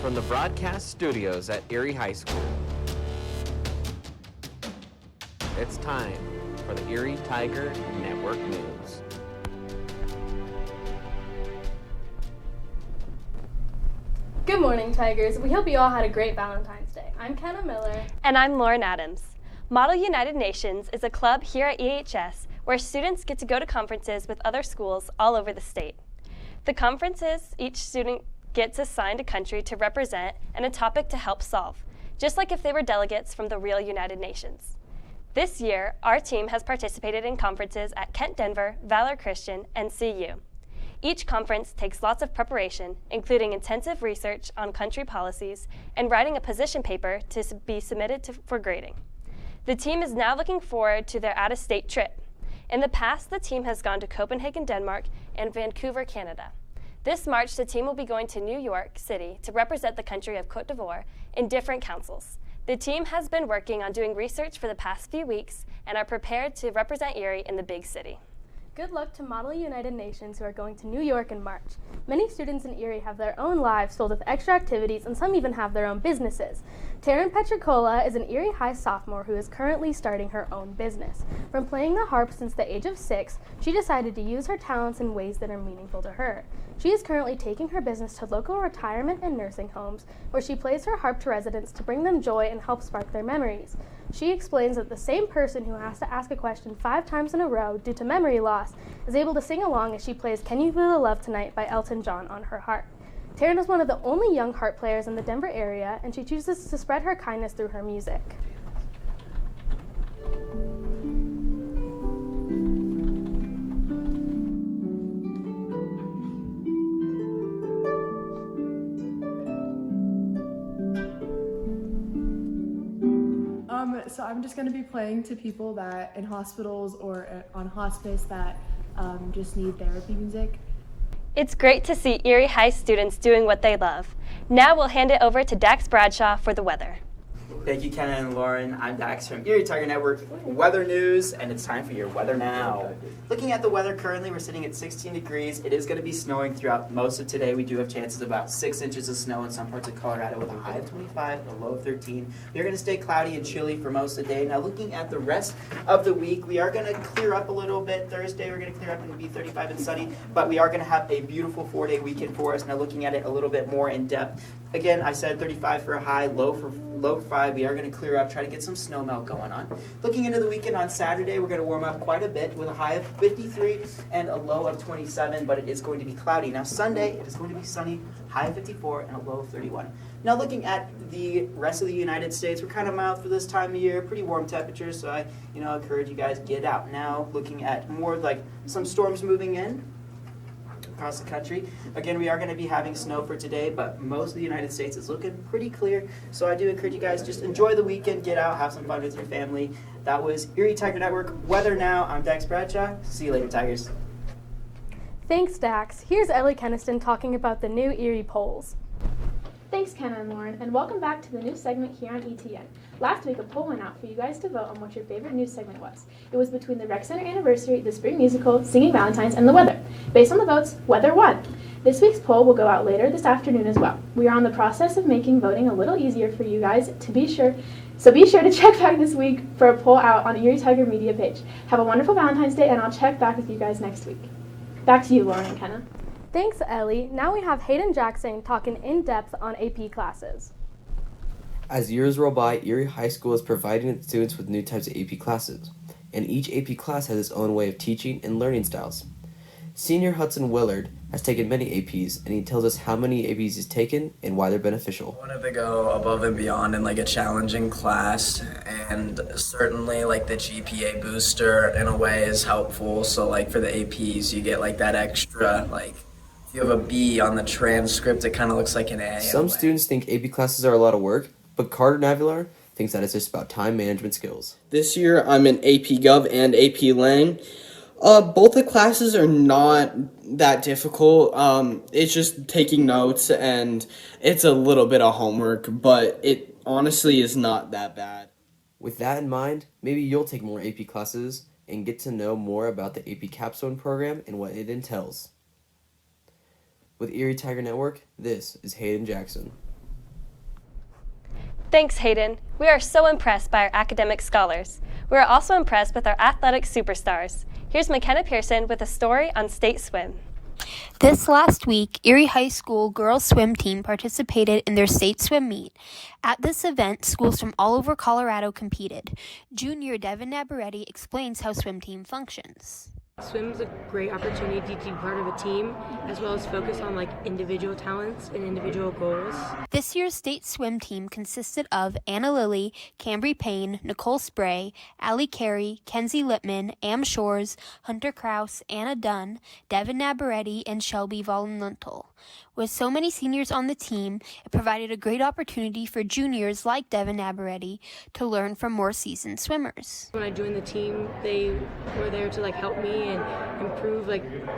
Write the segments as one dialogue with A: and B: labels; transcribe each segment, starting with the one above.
A: from the broadcast studios at Erie High School. It's time for the Erie Tiger Network News.
B: Good morning, Tigers. We hope you all had a great Valentine's Day. I'm Kenna Miller.
C: And I'm Lauren Adams. Model United Nations is a club here at EHS where students get to go to conferences with other schools all over the state. The conferences, each student gets assigned a country to represent and a topic to help solve, just like if they were delegates from the real United Nations. This year, our team has participated in conferences at Kent Denver, Valor Christian, and CU. Each conference takes lots of preparation, including intensive research on country policies and writing a position paper to be submitted for grading. The team is now looking forward to their out-of-state trip. In the past, the team has gone to Copenhagen, Denmark, and Vancouver, Canada. This March, the team will be going to New York City to represent the country of Côte d'Ivoire in different councils. The team has been working on doing research for the past few weeks and are prepared to represent Erie in the big city.
B: Good luck to Model United Nations who are going to New York in March. Many students in Erie have their own lives filled with extra activities, and some even have their own businesses. Taryn Petricola is an Erie High sophomore who is currently starting her own business. From playing the harp since the age of 6, she decided to use her talents in ways that are meaningful to her. She is currently taking her business to local retirement and nursing homes, where she plays her harp to residents to bring them joy and help spark their memories. She explains that the same person who has to ask a question 5 times in a row due to memory loss is able to sing along as she plays Can You Feel the Love Tonight by Elton John on her harp. Taryn is one of the only young harp players in the Denver area, and she chooses to spread her kindness through her music.
D: So I'm just going to be playing to people that in hospitals or on hospice that just need therapy music.
C: It's great to see Erie High students doing what they love. Now we'll hand it over to Dax Bradshaw for the weather.
E: Thank you, Kenna and Lauren. I'm Dax from Erie Tiger Network Weather News, and it's time for your weather now. Looking at the weather currently, we're sitting at 16 degrees. It is going to be snowing throughout most of today. We do have chances of about 6 inches of snow in some parts of Colorado with a high of 25 and a low of 13. We are going to stay cloudy and chilly for most of the day. Now, looking at the rest of the week, we are going to clear up a little bit. Thursday, we're going to clear up and be 35 and sunny, but we are going to have a beautiful 4-day weekend for us. Now, looking at it a little bit more in depth, again, I said 35 for a high, low for 5. We are going to clear up, try to get some snow melt going on. Looking into the weekend on Saturday, we're going to warm up quite a bit with a high of 53 and a low of 27, but it is going to be cloudy. Now Sunday, it is going to be sunny, high of 54 and a low of 31. Now looking at the rest of the United States, we're kind of mild for this time of year, pretty warm temperatures, so I encourage you guys to get out. Now looking at more like some storms moving in across the country. Again, we are going to be having snow for today, but most of the United States is looking pretty clear. So I do encourage you guys just enjoy the weekend, get out, have some fun with your family. That was Erie Tiger Network Weather Now. I'm Dax Bradshaw. See you later, Tigers.
B: Thanks, Dax. Here's Ellie Keniston talking about the new Erie polls.
F: Thanks, Kenna and Lauren, and welcome back to the new segment here on ETN. Last week, a poll went out for you guys to vote on what your favorite news segment was. It was between the Rec Center Anniversary, the Spring Musical, Singing Valentines, and the weather. Based on the votes, weather won. This week's poll will go out later this afternoon as well. We are on the process of making voting a little easier for you guys to be sure. So be sure to check back this week for a poll out on Erie Tiger Media page. Have a wonderful Valentine's Day, and I'll check back with you guys next week. Back to you, Lauren and Kenna.
B: Thanks, Ellie. Now we have Hayden Jackson talking in depth on AP classes.
G: As years roll by, Erie High School is providing its students with new types of AP classes, and each AP class has its own way of teaching and learning styles. Senior Hudson Willard has taken many APs, and he tells us how many APs he's taken and why they're beneficial.
H: I wanted to go above and beyond in a challenging class, and certainly the GPA booster in a way is helpful. So for the APs, you get that extra if you have a B on the transcript, it kind of looks like an A.
G: Some students think AP classes are a lot of work, but Carter Navilar thinks that it's just about time management skills.
I: This year, I'm in AP Gov and AP Lang. Both the classes are not that difficult. It's just taking notes, and it's a little bit of homework, but it honestly is not that bad.
G: With that in mind, maybe you'll take more AP classes and get to know more about the AP Capstone program and what it entails. With Erie Tiger Network, this is Hayden Jackson.
C: Thanks, Hayden. We are so impressed by our academic scholars. We are also impressed with our athletic superstars. Here's McKenna Pearson with a story on state swim.
J: This last week, Erie High School girls swim team participated in their state swim meet. At this event, schools from all over Colorado competed. Junior Devin Nabaretti explains how swim team functions.
K: Swim is a great opportunity to be part of a team, as well as focus on individual talents and individual goals.
J: This year's state swim team consisted of Anna Lilly, Cambry Payne, Nicole Spray, Allie Carey, Kenzie Lippman, Am Shores, Hunter Kraus, Anna Dunn, Devin Nabaretti, and Shelby Vollenlentel. With so many seniors on the team, it provided a great opportunity for juniors like Devin Nabaretti to learn from more seasoned swimmers.
K: When I joined the team, they were there to help me and improve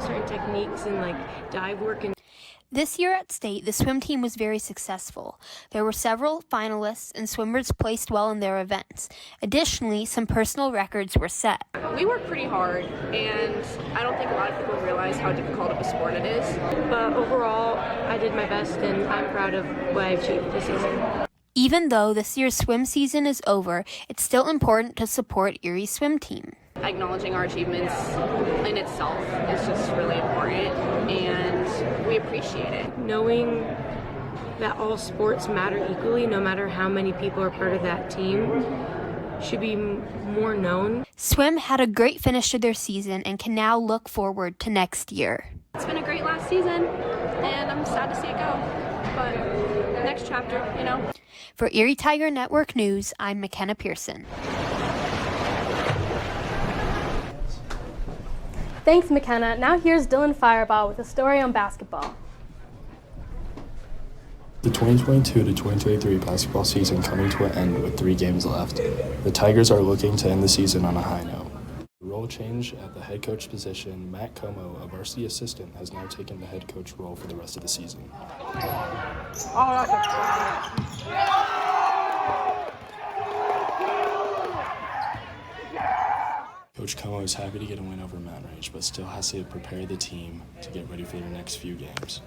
K: certain techniques and dive work.
J: This year at state, the swim team was very successful. There were several finalists and swimmers placed well in their events. Additionally, some personal records were set.
L: We work pretty hard, and I don't think a lot of people realize how difficult of a sport it is.
K: But overall, I did my best, and I'm proud of what I achieved this season.
J: Even though this year's swim season is over, it's still important to support Erie's swim team.
L: Acknowledging our achievements in itself is just really important, and we appreciate it.
K: Knowing that all sports matter equally, no matter how many people are part of that team, should be more known.
J: Swim had a great finish to their season and can now look forward to next year.
L: It's been a great last season, and I'm sad to see it go, but next chapter,
J: For Erie Tiger Network News, I'm McKenna Pearson.
B: Thanks, McKenna. Now here's Dylan Fireball with a story on basketball.
M: The 2022 to 2023 basketball season coming to an end with 3 games left. The Tigers are looking to end the season on a high note. The role change at the head coach position, Matt Como, a varsity assistant, has now taken the head coach role for the rest of the season. Coach Como is happy to get a win over Mountain Ridge, but still has to prepare the team to get ready for their next few games.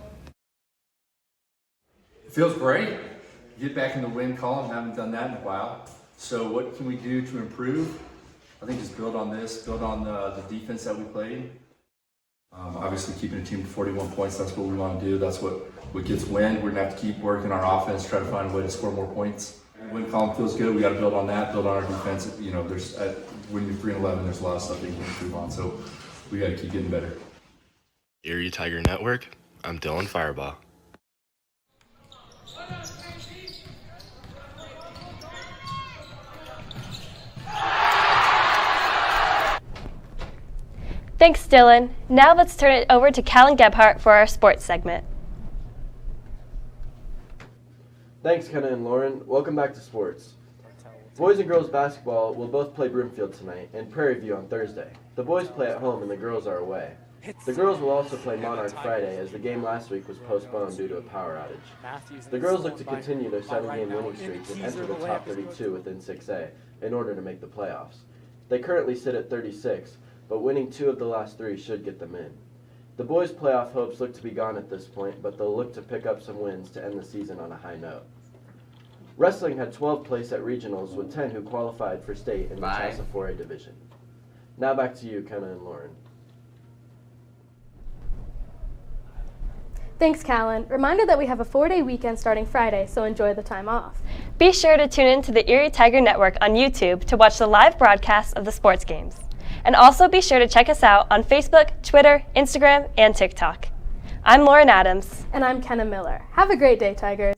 N: It feels great. Get back in the win column, haven't done that in a while. So what can we do to improve? I think just build on this, build on the defense that we played. Obviously keeping a team to 41 points, that's what we want to do. That's what gets win. We're gonna have to keep working our offense, try to find a way to score more points. Win column feels good. We got to build on that, build on our defense. There's when you're 3-11, there's a lot of stuff that you can improve on. So we got to keep getting better.
M: Erie Tiger Network, I'm Dylan Fireball.
C: Thanks, Dylan. Now let's turn it over to Callan Gebhardt for our sports segment.
O: Thanks, Kenna and Lauren. Welcome back to sports. Boys and girls basketball will both play Broomfield tonight and Prairie View on Thursday. The boys play at home and the girls are away. The girls will also play Monarch Friday as the game last week was postponed due to a power outage. The girls look to continue their 7-game winning streak and enter the top 32 within 6A in order to make the playoffs. They currently sit at 36, but winning 2 of the last 3 should get them in. The boys' playoff hopes look to be gone at this point, but they'll look to pick up some wins to end the season on a high note. Wrestling had 12 placed at regionals with 10 who qualified for state in the CHSAA 4A division. Now back to you, Kenna and Lauren.
B: Thanks, Callan. Reminder that we have a 4-day weekend starting Friday, so enjoy the time off.
C: Be sure to tune in to the Erie Tiger Network on YouTube to watch the live broadcast of the sports games. And also be sure to check us out on Facebook, Twitter, Instagram, and TikTok. I'm Lauren Adams.
B: And I'm Kenna Miller. Have a great day, Tigers.